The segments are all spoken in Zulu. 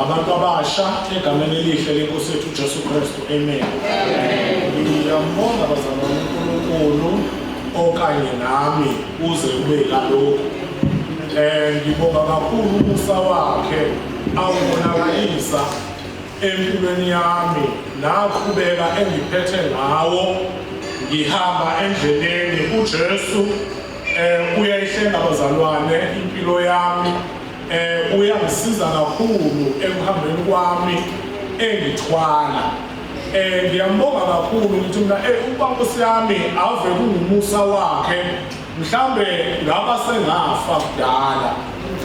abantu abasha egameni elihle lenkosi yethu Jesu Kristu. Amen. Ngiyambonga bazalwane uNkulunkulu okanye nami uze ube kalokhu. Ngibonga kakhulu umusa wakhe awubonakalisa empilweni yami, naqhubeka engiphethe ngawo ngihamba endleleni. uJesu uyayihlenga bazalwane impilo yami, uyangisiza kakhulu ekuhambeni kwami engithwala. Ngiyambonga kakhulu ukuthi mina uba Nkosi yami ave kungumusa wakhe, mhlambe ngaba sengafa kudala,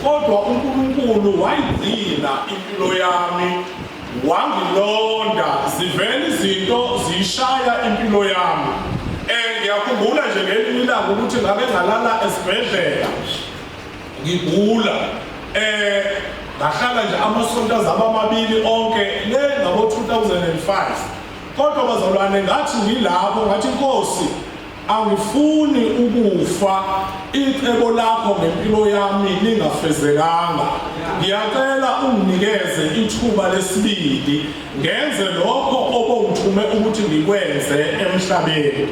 kodwa uNkulunkulu wayigcina impilo yami, wangilonda, zivele izinto zishaya impilo yami. Ngiyakhumbula nje ngelinye ilanga ukuthi ngabe ngalala esibhedlela ngigula, ngahlala nje amasonto amabili onke le ngabo 2005. Kodwa bazalwane ngathi ngilapho ngathi Nkosi, angifuni ukufa, icebo lakho ngempilo yami lingafezekanga. Ngiyacela unginikeze ithuba lesibili ngenze lokho obongithume ukuthi ngikwenze emhlabeni.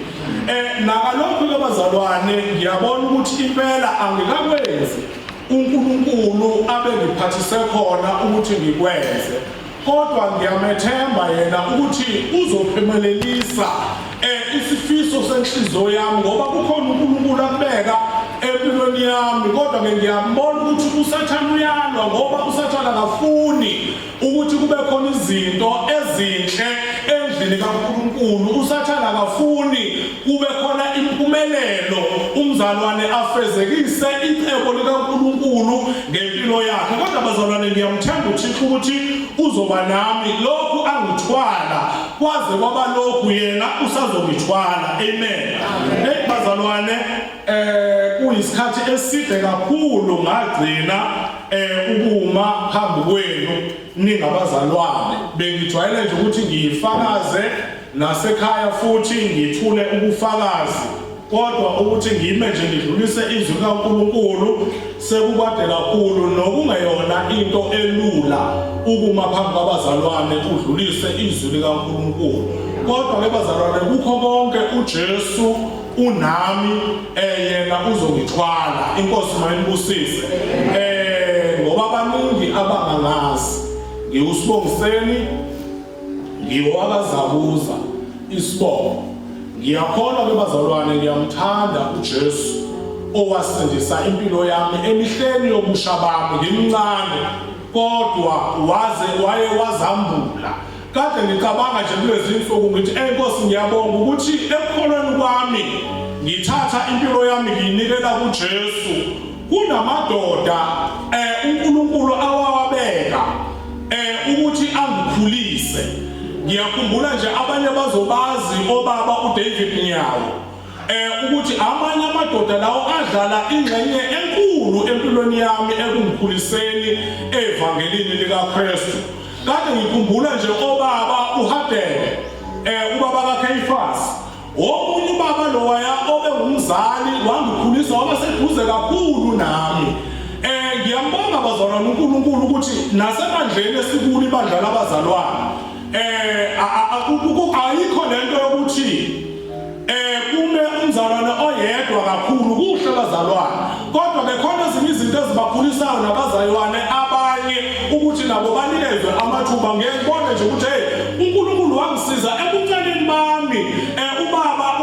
Nakalokho-ke bazalwane, ngiyabona ukuthi impela angikakwenzi uNkulunkulu abengiphathise khona ukuthi ngikwenze, kodwa ngiyamethemba yena ukuthi uzophumelelisa isifiso senhliziyo yami, ngoba kukhona uNkulunkulu akubeka empilweni yami. Kodwa-ke ngiyambona ukuthi uSathane uyalwa, ngoba uSathane akafuni ukuthi kube khona izinto ezinhle endlini kaNkulunkulu. uSathane akafuni kube khona impumelelo, umzalwane afezekise icebo likaNkulunkulu ngempilo yakhe. Kodwa bazalwane, ngiyamthemba uThixo ukuthi uzoba nami, lokhu angithwala kwaze kwaba lokhu yena usazongithwala. Amen. Bazalwane, kuyisikhathi eside kakhulu ngagcina ukuma phambi kwenu ningabazalwane. Bengijwayele nje ukuthi ngiyifakaze nasekhaya futhi ngithule ubufakazi, kodwa ukuthi ngime nje ngidlulise izwi likaNkulunkulu sekukade kakhulu, nokungeyona into elula ukuma phambi kwabazalwane udlulise izwi likaNkulunkulu. Kodwa-ke bazalwane, kukho konke uJesu unami, yena uzongithwala. Inkosi mayinibusise. Ngoba baningi abangangazi, ngiwuSibongiseni, ngiwakaZabuza isibongo. Ngiyakholwa-ke bazalwane, ngiyamthanda uJesu owasindisa impilo yami emihleni yobusha bami ngimncane, kodwa waye wazambula. Kade ngicabanga nje kulezi insuku ngithi Nkosi, ngiyabonga ukuthi ekukholweni kwami ngithatha impilo yami ngiyinikela kuJesu. Kunamadoda uNkulunkulu awawabeka ukuthi angikhulise. Ngiyakhumbula nje abanye bazobazi obaba uDavid Nyawo, ukuthi amanye amadoda lawo adlala ingxenye enkulu empilweni yami ekungikhuliseni evangelini likaKristu. Kade ngikhumbula nje obaba uHadebe, ubaba kaKhayifas, omunye ubaba lowaya obengumzali wangikhulisa, waba seduze kakhulu nami. Ngiyambonga bazalwane uNkulunkulu ukuthi nasemandleni esikulo ibandla labazalwane, ayikho lento yokuthi kume umzalwane oyedwa kakhulu. Kuhle bazalwane, kodwa bekhona ezinye izinto ezibakhulisayo nabazalwane abanye ukuthi nabo banikezwe amathuba. Ngiyabona nje ukuthi uNkulunkulu wangisiza ebuncaneni bami.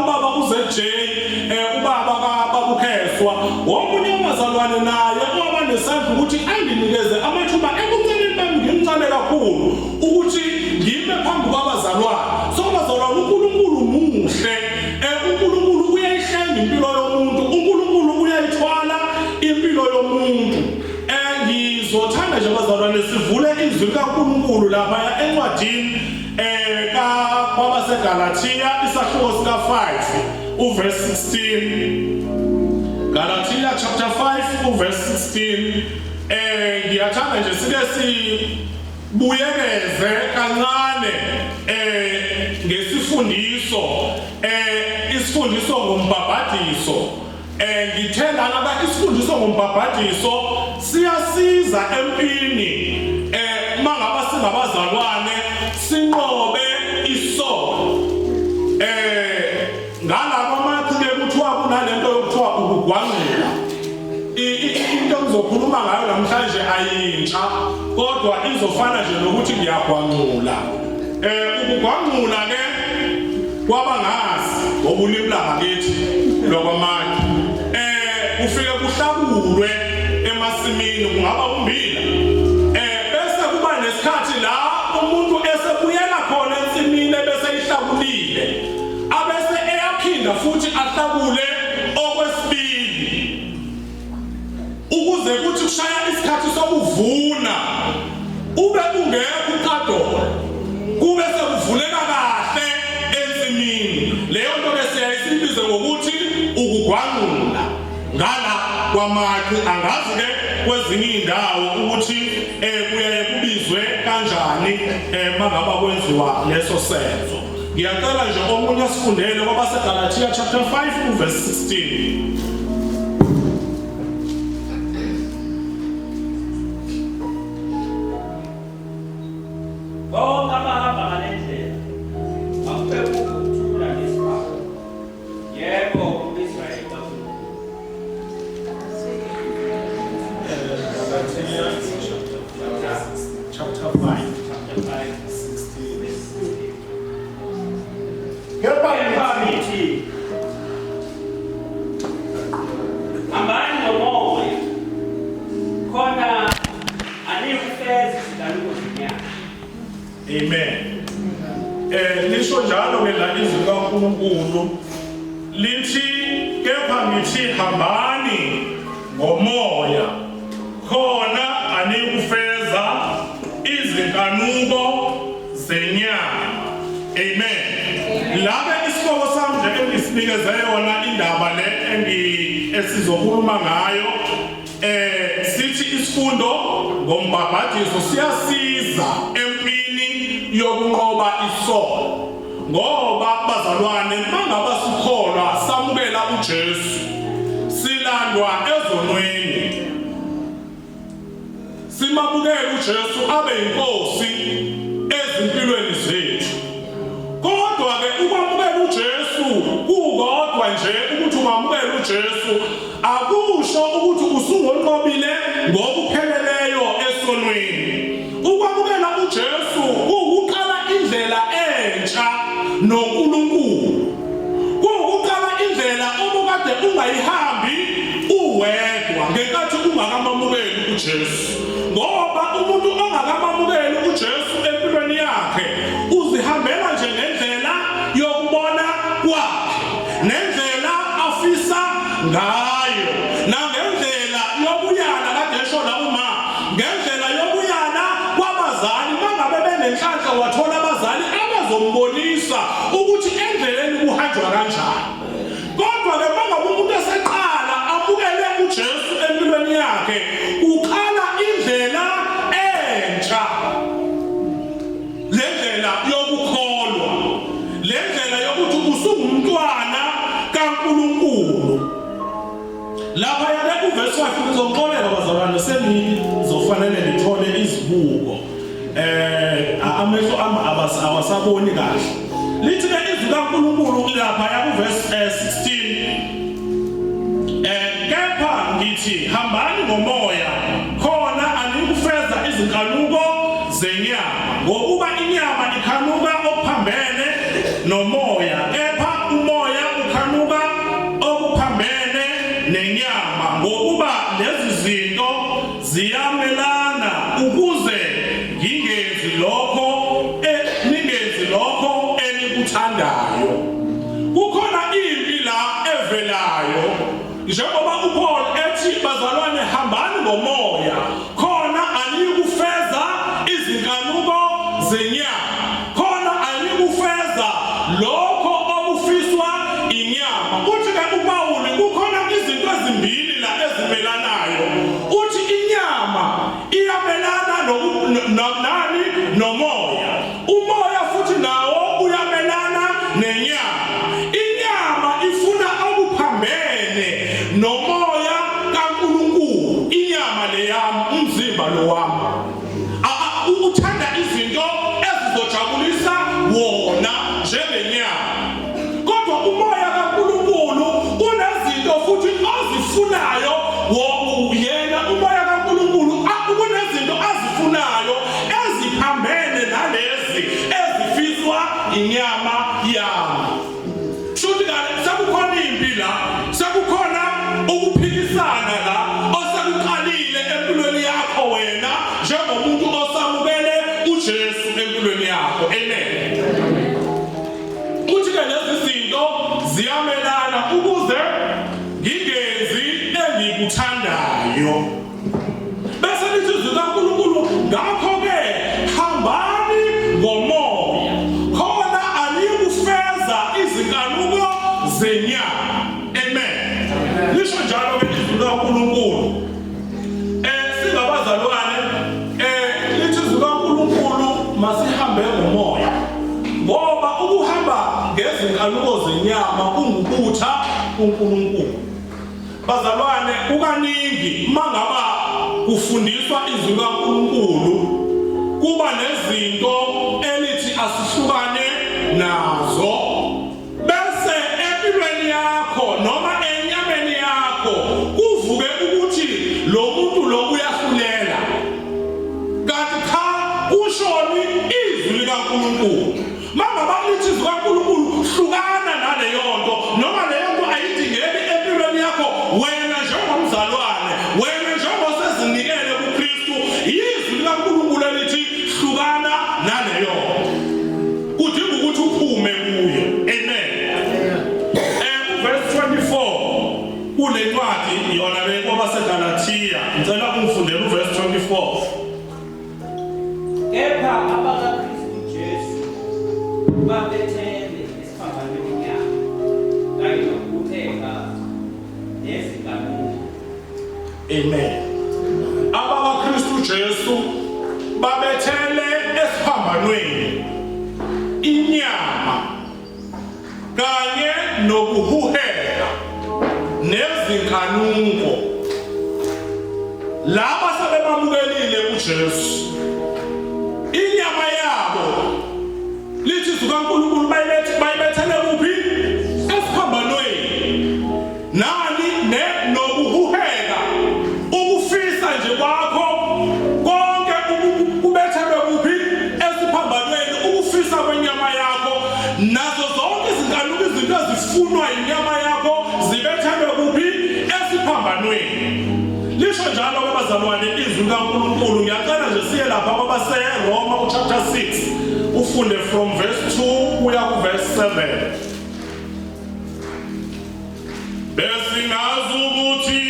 Ubaba uZJ, ubaba kaBabukheswa, omunye umazalwane naye waba nesandla ukuthi anginikeze amathuba ebuncaneni bami ngimncane kakhulu ukuthi ngime phambi kwabazalwane. So bazalwane, uNkulunkulu muhle. uNkulunkulu uyayihlenga impilo yomuntu, uNkulunkulu uyayithwala impilo yomuntu. Ngizothanda nje bazalwane sivule izwi likaNkulunkulu lapha encwadini kwabaseGalatia isahluko sika 5 uverse 16. Galatia chapter 5 uverse 16. Ngiyathanda nje sike sibuyekeze kancane ngesifundiso, isifundiso ngombabhadiso. Ngithela naba isifundiso ngombabhadiso siyasiza empini mangaba singabazalwane sinqobe isono. Ngalabo amathi-ke kuthiwa kunalento yokuthiwa ukugwangula. Into engizokhuluma ngayo namhlanje ayintsha kodwa izofana nje nokuthi ngiyagwangula. Ukugwangula-ke kwabangazi ngobulimi bangakithi lokwamanje. Ufike kuhlakulwe emasimini kungaba ummbila. Bese kuba nesikhathi la umuntu esebuyela khona ensimini bese ihlakulile. Abese eyaphinda futhi ahlakule okwesibili. Ukuze kuthi kushaya isikhathi sokuvuna ube ungekho uqadola. Kube sekuvuleka kahle ensimini. Leyo nto ke siyayisibiza ngokuthi ukugwangula. Ngala kwamaqhi angazi-ke kwezinye indawo ukuthi kuyaye kubizwe kanjani mangabe kwenziwa leso senzo. Ngiyacela nje omunye asifundele kwabaseGalatia chapter 5 verse 16. Bonke abahamba ngale ndlela baphephe ukuthula nesihawu. Yebo, u-Israyeli bafuna. Chapter 5 16. Kepha ngithi hambani ngomoya khona anikufeza izigaluko zenyama. Amen. Lisho njalo ke la izwi kaNkulunkulu lithi kepha ngithi hambani ngomoya khona anikufeza izinkanuko zenyama. Amen. Labe isihloko sami nje engisinikeze yona indaba le esizokhuluma ngayo sithi isifundo ngombhabhadiso siyasiza empini yokunqoba isono. Ngoba bazalwane mangaba sikholwa samukela uJesu silandwa ezonweni. Simamukela uJesu abe inkosi ezimpilweni zethu. Kodwa ke ukwamukela uJesu kukodwa nje ukuthi ungamukela uJesu akusho ukuthi usungonqobile ngokupheleleyo esonweni. Ukwamukela uJesu ukuqala indlela entsha noNkulunkulu. Kuwukuqala indlela obukade ungayihambi uwedwa ngenkathi ungakamamukeli uJesu. Ngoba umuntu ongakamamukeli uJesu empilweni yakhe uzihambela nje ngendlela yokubona kwakhe, nendlela afisa ngayo, nangendlela yokuyala kade eshona uma, ngendlela yokuyala kwabazali mangabe benenhlanhla wathola abazali abazombonisa ukuthi endleleni kuhanjwa kanjani. Kodwa ke mangabe umuntu eseqala amukele uJesu empilweni yakhe uqala indlela entsha. Lendlela yokukholwa, lendlela yokuthi usungumntwana kaNkulunkulu. Lapha yake uverse 5 ngizomxolela bazalwane senizofanele nithole izibuko. Amehlo ami awasaboni kahle. Lithi ke izwi kaNkulunkulu lapha yake uverse 16. Kepha ngithi hambani ngomoya khona anikufeza izinkanuko zenyama. Ngokuba inyama ikhanuka okuphambene nomoya, kepha umoya ukhanuka okuphambene nenyama. Ngokuba lezi zinto ziyamelana ukuze ningenzi lokho enikuthandayo. Kukhona impi la evelayo njengoba uPaul ethi bazalwane hambani ngomoya khona anikufeza izinkanuko zenyama, khona anikufeza lokho okufiswa inyama. Uthi ke uPaul kukhona izinto ezimbili la ezimelanayo. Uthi inyama iyamelana nani nomoya, umoya futhi nawo uyamelana nenyama. Inyama ifuna okuphambene nomoya kaNkulunkulu. Inyama le yami umzimba lo wami uthanda inyama yami. Shuthi kanti sekukhona impi la, sekukhona ukuphikisana la osekuqalile empilweni yakho wena njengomuntu osamukele uJesu empilweni yakho. Amen. Uthi ke lezi zinto ziyamelana ukuze ngingenzi engikuthandayo. Bese lithi izwi kaNkulunkulu, ngakho-ke hambani ngomoya khona aniyukufeza izinkanuko zenyama. Amen. Lisho njalo-ke izwi kaNkulunkulu. Singabazalwane, lithi izwi kaNkulunkulu masihambe ngomoya, ngoba ukuhamba ngezinkanuko zenyama kungubutha kuNkulunkulu. Bazalwane, kukaningi mangaba kufundiswa izwi kaNkulunkulu kuba nezinto elithi asihlukane nazo, bese empilweni yakho noma enyameni yakho kuvuke ukuthi lo muntu lo uyahlulela, kanti cha kushoni izwi likaNkulunkulu. Mangaba lithi izwi kaNkulunkulu hlukana naleyo nto, noma leyo nto ayidingeki empilweni yakho wena njengomzalwane, wena njengosezinikele kuKristu, izwi likaNkulunkulu elithi hlukana naleyo kudinga ukuthi uphume kuyo. Amen. Verse 24 kule ncwadi yona le kwabaseGalatiya, ngicela ungifundele uverse 24. Kepha abakaKristu Jesu babethele esiphambanweni yabo kanye nokuheka nezinkanuko. Amen. AbakaKristu Jesu babethele esiphambanweni inyama kanye nokuhuheka nezinkanuko. Laba sebebamukelile uJesu, inyama yabo lithi izwi kaNkulunkulu bayibethele kuphi? Esiphambanweni. Nani nokuhuheka, ukufisa nje kwakho konke kubethelwe kuphi? Esiphambanweni. Ukufisa kwenyama yakho nazo zonke izinkanuko, izinto ezifunwa inyama yakho zibethelwe kuphi? Esiphambanweni. Lisho njalo ke bazalwane izwi kaNkulunkulu. Ngiyacela nje siye lapha kwabaseRoma chapter 6 ufunde from verse 2 kuya ku verse 7. Besingazi ukuthi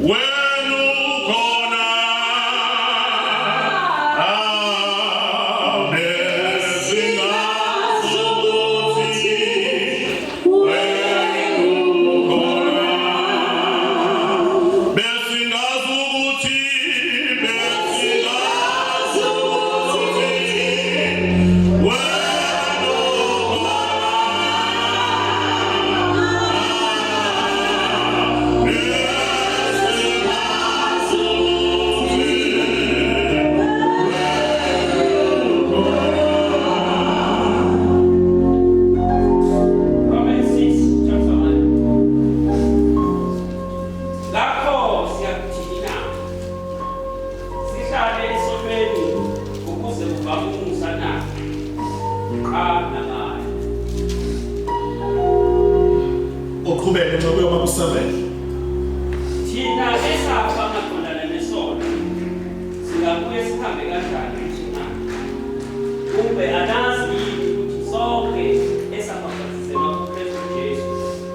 wena ukhona, besingazi ukuthi wena ukhona, besingazi ukuthi Romans 6 chapter 1. Lapho siyakuthini na? Sihlale esonweni ukuze kuvamumusa na? Cha namaye. uqhubeke ngokuya ku7. Thina esafa ngaqondana nesono singabuye sihambe kanjani emhlabeni? Kumbe anazi yini ukuthi sonke esabhapathiselwa kuKristu Jesu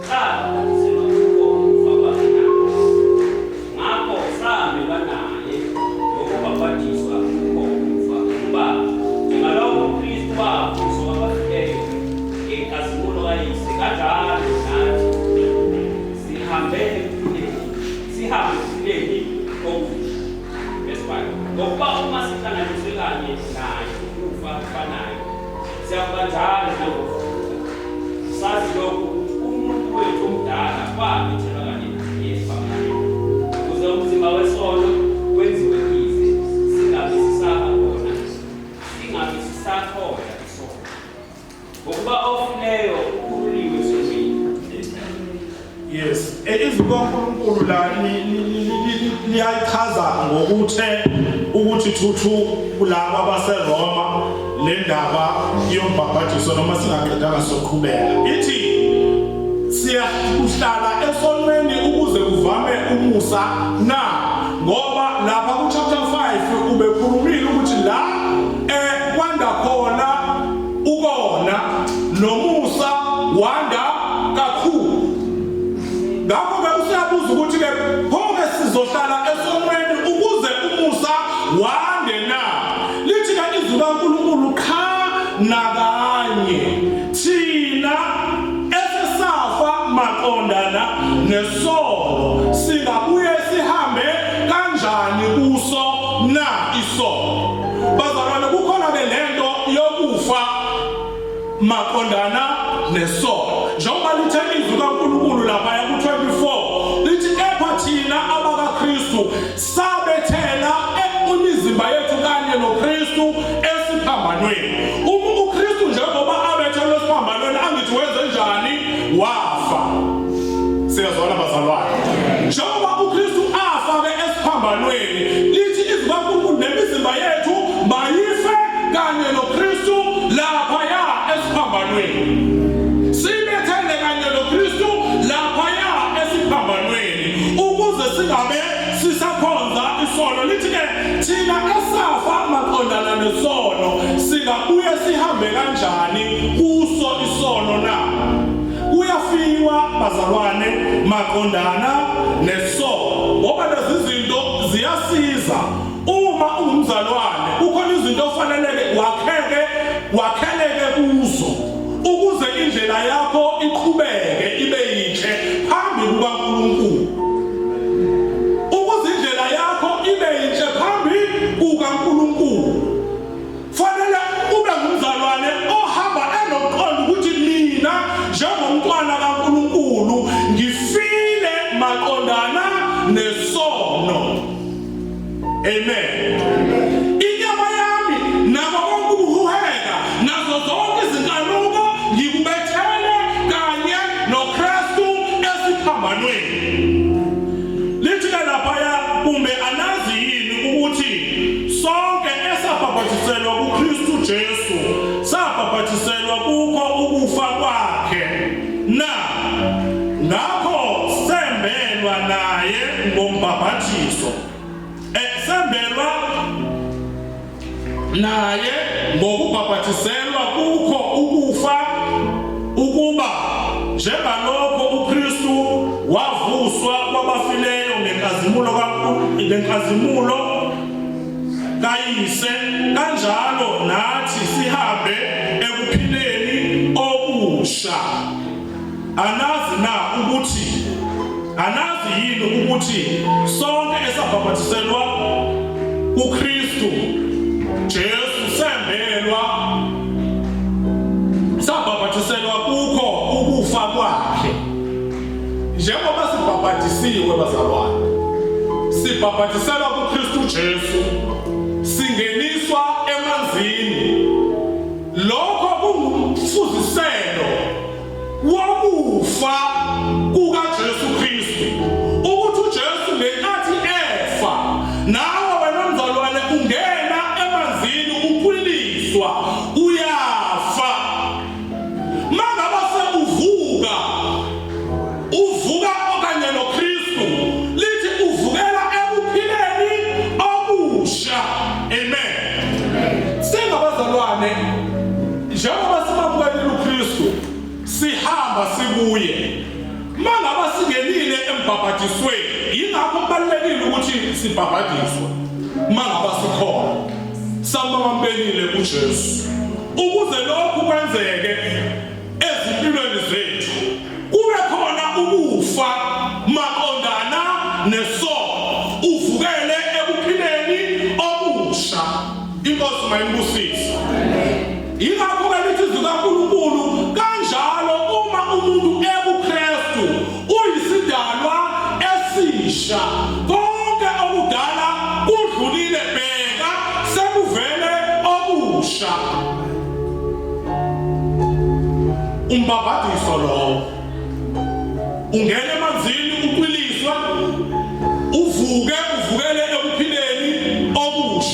sabhapathiselwa kuko ukufa kwakhe na? Ngakho samelwa naye ngokubhapathiswa kuko ukufa, ukuba njengalokho uKristu waphuswa kwabafileyo ngenkazimulo kayise, kanjalo nathi sihambe ekuphileni okuhle. Verse 5. Ngokuba uma sihlanganiswe kanye naye ukufa kufanayo, siyakuba njalo nangokuvuka. Sazi lokhu umuntu wethu omdala wabethelwa kanye naye esiphambanweni, ukuze umzimba wesono wenziwe kize, singabi sisakhoya isono. Ngokuba ofileyo ukhululiwe esonweni. Yes, izwi kaNkulunkulu la liyayichaza ngokuthi ukuthi thuthu kulabo abaseRoma le ndaba yombhabhadiso noma singaqedanga soqhubeka ithi siyahlala esonweni ukuze kuvame umusa na ngoba lapha ku chapter 5 ubekhulumile ukuthi la kwanda khona ukona nomusa wanda kakhulu ngakho ke usiyabuza ukuthi ke phoke sizohlala esonweni ukuze umusa wande na lithi ka izwi kaNkulunkulu qha nakanye thina esesafa maqondana nesono singabuye sihambe kanjani kuso na isono bazalwane kukhona ke lento yokufa maqondana nesono njengoba lithe izwi kaNkulunkulu lapha ku-24 lithi kepha thina abakaKristu sabethela imizimba yethu kanye noKristu esiphambanweni uKristu njengoba abethelwe esiphambanweni angithi wenze njani wafa siyazwana bazalwane njengoba uKristu afa ke esiphambanweni lithi izwi kaNkulunkulu nemizimba yethu mayife kanye noKristu lapha ya esiphambanweni sibethele kanye noKristu lapha ya esiphambanweni ukuze singabe sisakhonza isono lithi ke thina esafa maqondana nesono singabuye sihambe kanjani kuso isono na kuyafiwa bazalwane maqondana nesono ngoba lezi zinto ziyasiza uma ungumzalwane ukhona izinto ofaneleke wakheleke kuzo ukuze indlela yakho iqhubeke ibe yinhle phambi kukaNkulunkulu ukuze indlela yakho ibe yinhle phambi kukaNkulunkulu fanele ube ngumzalwane ohamba enoqondo ukuthi mina njengomntwana kaNkulunkulu ngifile maqondana nesono amen inyama yami nabo konke ukuhuheka nazo zonke izinkanuko ngikubethele kanye noKristu esiphambanweni lithi lapha kumbe anazi yini ukuthi sonke esabhabhatiselwa kuKristu Jesu sabhabhatiselwa kukho ukufa kwakhe na ngakho sembelwa naye ngombhabhatiso sembelwa naye ngokubhabhatiselwa kukho ukufa ukuba njengalokho uKristu wavuswa kwabafileyo ngenkazimulo kayise kanjalo nathi sihambe ekuphileni okusha anazi yini ukuthi sonke esabhabhatiselwa kuKristu Jesu sembelwa sabhabhatiselwa kukho ukufa kwakhe njengoba sibhabhatisiwe bazalwane sibhabhatiselwa kuKristu Jesu singeniswa emanzini lokho kungumfuziselo wokufa kukaJesu Kristu ukuthi uJesu lenkathi efa nawe wena mzalwane ungena emanzini uphuliswa uyafa mangaba seuvuka okanye noKristu lithi uvukela ekuphileni okusha amen singabazalwane njengoba simamukela uKristu sihamba sibuye mangaba singenile embhabhatisweni yingakho kubalulekile ukuthi sibhabhatiswe mangaba sikhona samamampenile kuJesu ukuze lokhu kwenzeke ezimpilweni zethu kube khona ukufa maqondana nesono uvukele ekuphileni okusha inkosi mayibusise yingakho lithi izwi kaNkulunkulu kanjalo uma umuntu ekuKristu uyisidalwa esisha konke okudala kudlulile bheka sekuvele okusha umbhabhadiso lo ungena emanzini uqiliswe uvukele ekuphileni okusha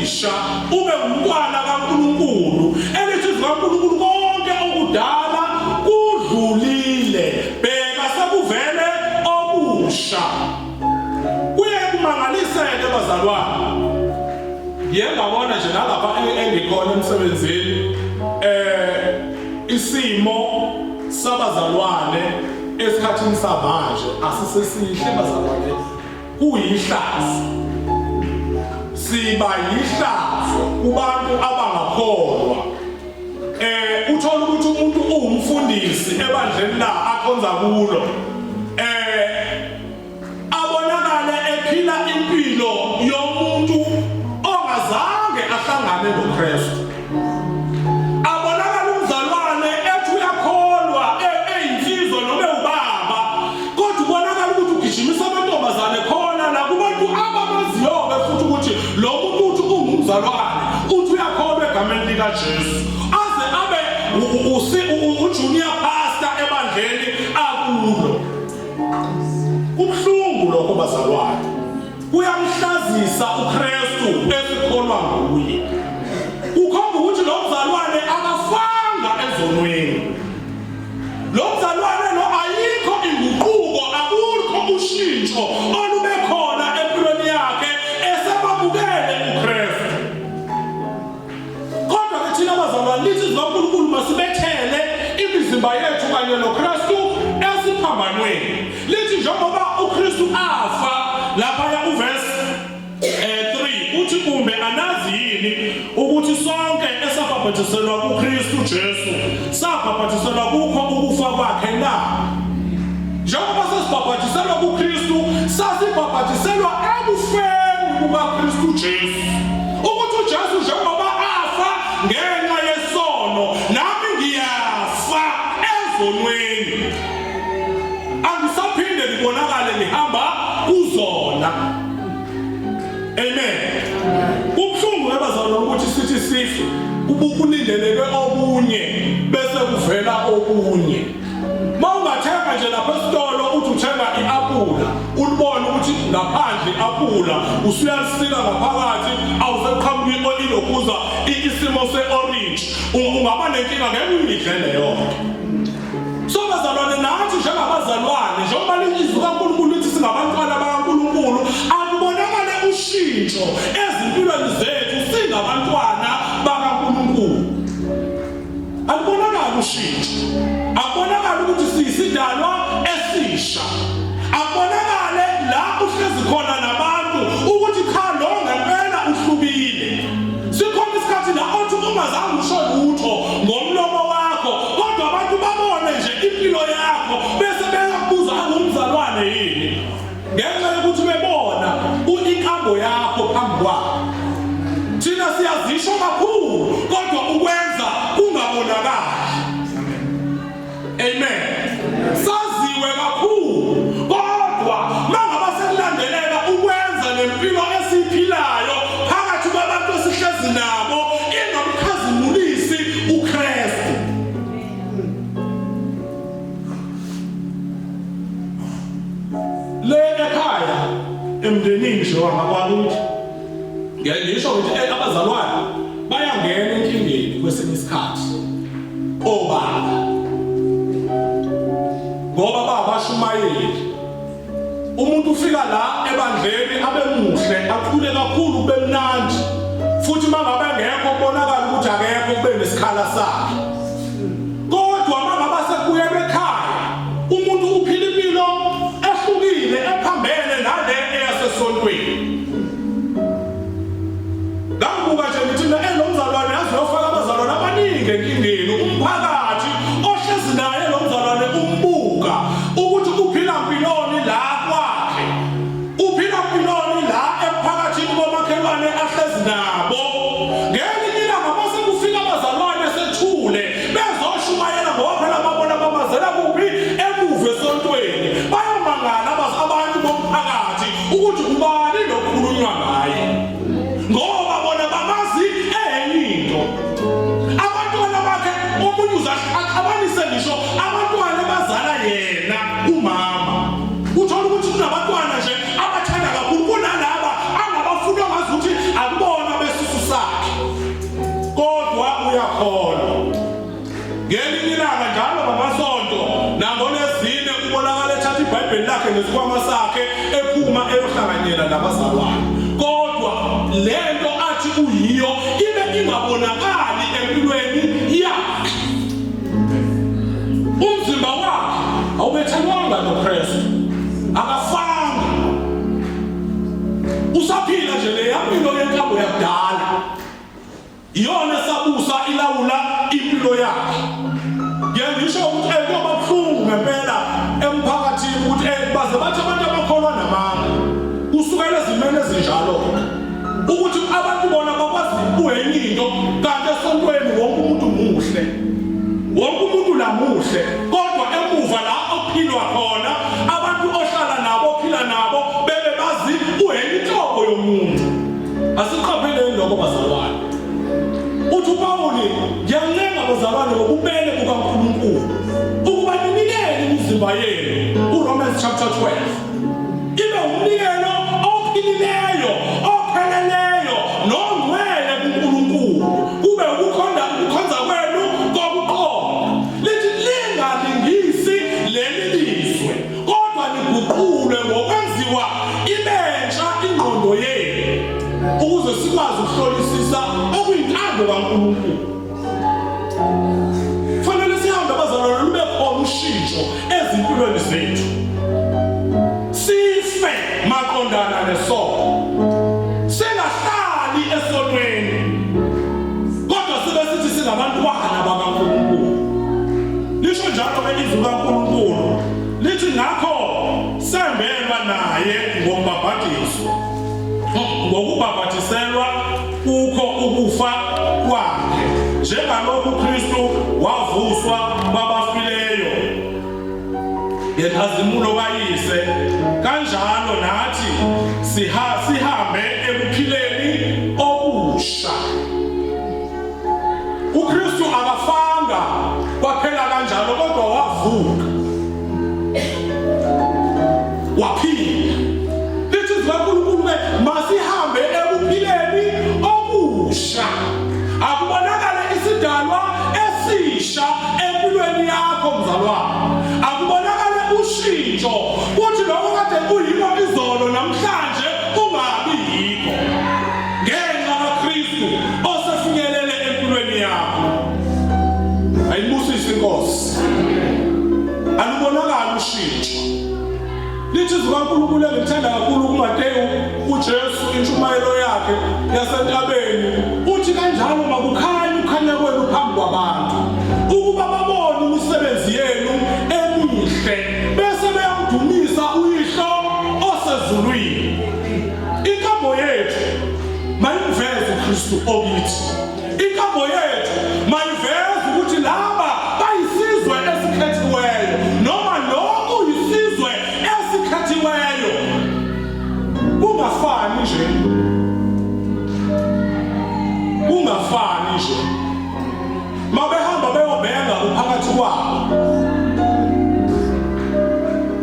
elisha ube umntwana kaNkulunkulu elithi zikaNkulunkulu konke okudala kudlulile bheka sekuvele okusha. Kuye kumangaliseke bazalwane, ngiyengabona nje nalapha engikhona emsebenzini isimo sabazalwane esikhathini samanje asisesihle bazalwane, kuyihlazo, siba yihlazo kubantu abangakholwa. Uthola ukuthi umuntu uwumfundisi ebandleni la akhonza kulo, abonakale ephila impilo yomuntu ongazange ahlangane noKristu. Abonakala umzalwane ethi uyakholwa eyinsizwa noma ubaba, kodwa ubonakala ukuthi ugijimisa amantombazane khona la kubantu abamaziyo futhi ukuthi lo muntu uthi ungumzalwane, uthi uyakholwa egameni likaJesu, aze abe ujunior pastor ebandleni akulo. Kubuhlungu lokho bazalwane, kuyamhlazisa uKristu esikholwa nguye. Ukhomba ukuthi lo mzalwane akafanga ezonweni, lo mzalwane lo ayikho inguquko, akukho ushintsho olube khona empilweni yakhe esebamukele uKristu. Kodwa ke thina bazalwane lithi zikaNkulunkulu masibethele imizimba yethu kanye noKristu esiphambanweni. Lithi njengoba uKristu afa, lapha uverse 3 uthi kumbe anazi yini ukuthi sonke esabhaphathiselwa kuKristu Jesu sabhaphathiselwa kukho ukufa kwakhe na? Njengoba sesibhaphathiselwa kuKristu sasibhaphathiselwa ekufeni kukaKristu Jesu, ukuthi uJesu njengoba afa ngenxa yesono, nami ngiyafa ezonweni, angisaphinde ngibonakale ngihamba kuzona. Amen. Kubuhlungu ebazalwane ukuthi sithi sife kulindeleke okunye bese kuvela okunye. Mawungathenga nje lapha esitolo uthi uthenga iapula, ulibone ukuthi ngaphandle iapula usuyalisika ngaphakathi awuseqhamuki ilokuza isimo seorange, ungaba nenkinga ngeke uyidlele yonke. So bazalwane, nathi njengabazalwane, njengoba ilizwi kaNkulunkulu lithi singabantwana bakaNkulunkulu, akubonakale ushintsho ezimpilweni zethu singabantwana bakaNkulunkulu. Akubonakali ushintsho, akubonakali ukuthi siyisidalwa esisha, akubonakale la uhlezi khona nabantu ukuthi cha lo ngempela uhlubile. Sikhona isikhathi la othi ungazange usho lutho ngomlomo wakho, kodwa abantu babone nje impilo yakho bese beyakubuza angumzalwane yini, ngenxa yokuthi bebona inkambo yakho phambi kwabo. Thina siyazisho kakhulu kodwa ukwenza kungabonakali. Amen. Saziwe kakhulu kodwa mangaba sekulandeleka ukwenza lempilo esiphilayo phakathi kwabantu esihlezi nabo ingamkhazimulisi uKristu. Le ekhaya emndenini nje wangakwaluthi ngisho ukuthi abazalwane bayangena enkingeni kwesinye isikhathi obaba, ngoba babashumayeli. Umuntu ufika la ebandleni abe muhle, akhule kakhulu, kube mnandi, futhi mangabe ngekho kubonakala ukuthi akekho, kube nesikhala sakhe. Kodwa mangabe sekuyela ekhaya umuntu uphila impilo ehlukile ephambene nale eyasesontweni. Ngambuka nje ngithi lo mzalwane azofaka abazalwane abaningi enkingeni, umphakathi ohlezi naye lo mzalwane umbuka ukuthi uphila impiloni la kwakhe, uphila impiloni la emphakathini komakhelwane ahlezi nabo. Ngelinye ilanga base kufika abazalwane sethule bezoshumayela ngoba phela babona babazela kuphi emuva esontweni, bayamangala abantu bomphakathi ukuthi ubani lokhulunywa ngaye, ngoba bona bamazi sakhe nesikhwama sakhe ephuma eyohlanganyela nabazalwane. Kodwa lento athi uyiyo ibe ingabonakali empilweni yakhe. Umzimba wakhe awubethelwanga noKristu, akafanga, usaphila nje leya mpilo yenkambo yakudala, iyona sabusa ilawula impilo yakhe. Ngisho ukuthi kuyoba buhlungu ngempela emphakathini ukuthi baze bathi abantu abakholwa namanga kusukela ezimeni ezinjalo ukuthi abantu bona bakwazi ukuyenye into, kanti esontweni wonke umuntu muhle, wonke umuntu la muhle, kodwa emuva la ophilwa khona abantu ohlala nabo ophila nabo bebe bazi uyenye inhlobo yomuntu. Asiqapheleni lokho bazalwane. Uthi uPawuli ngiyancenga bazalwane ngobubele bukaNkulunkulu ukuba ninikele imizimba yenu, uRomans chapter 12, ibe umnikelo ophilileyo, opheleleyo, nongcwele kuNkulunkulu, kube ukukhonza kwenu kokuqonda. Lithi lingalingisi leli lizwe, kodwa liguqulwe ngokwenziwa ibentsha ingqondo yenu, ukuze sikwazi ukuhlolisisa okuyintando kaNkulunkulu. Fanele sihambe abazalwane lube khona ushintsho ezimpilweni zethu, sife maqondana nesono, singahlali esonweni, kodwa sibe sithi singabantwana bakaNkulunkulu. Lisho njalo ilizwi kaNkulunkulu lithi ngakho sembelwa naye ngokubhabhadiswa, ngokubhabhadiselwa kukho ukufa kwakhe, njengalokhu uKristu wavuswa kwabafileyo ngenkazimulo kayise, kanjalo nathi sihambe ekuphileni okusha. uKristu akafanga kwaphela kanjalo, kodwa wavuka, waphila. Lithi uNkulunkulu masihambe ekuphileni okusha. Akubonakala isidalwa esisha empilweni yakho mzalwane, akubonakala ushintsho ukuthi lokho kade kuyimo izolo namhlanje ungabi yikho, ngenxa kaKristu osefinyelele empilweni yakho. Ayibusise inkosi, alubonakala ushintsho. Lithi uNkulunkulu engithanda kakhulu kuMateyu, uJesu intshumayelo yakhe yasentabeni uthi kanjalo makukhanye ukukhanya kwenu phambi kwabantu, ukuba babone imisebenzi yenu emihle, bese beyamdumisa uYihlo osezulwini. Inkambo yethu mayiveze uKristu okithi, inkambo yethu mayiveze ukuthi laba bayisizwe esikhethiweyo, noma lo uyisizwe esikhethiweyo. Kungafani nje, kungafani nje mabehamba beyobhenga uphakathi kwabo,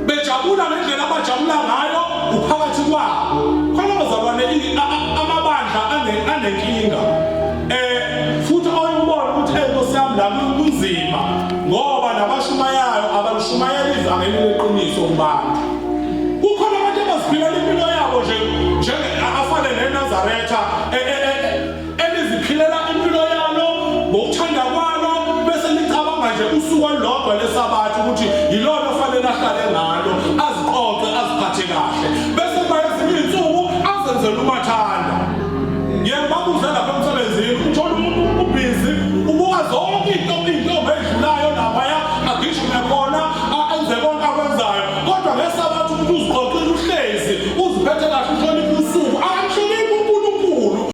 bejabula ngendlela abajabula ngayo uphakathi kwabo. Khona bazalwane amabandla anenkinga, futhi oyubona ukuthi Nkosi yami la kunzima, ngoba nabashumayayo abalushumayeli ivangeli leqiniso kubantu. Kukhona abantu abaziphilela impilo yabo nje afane neNazaretha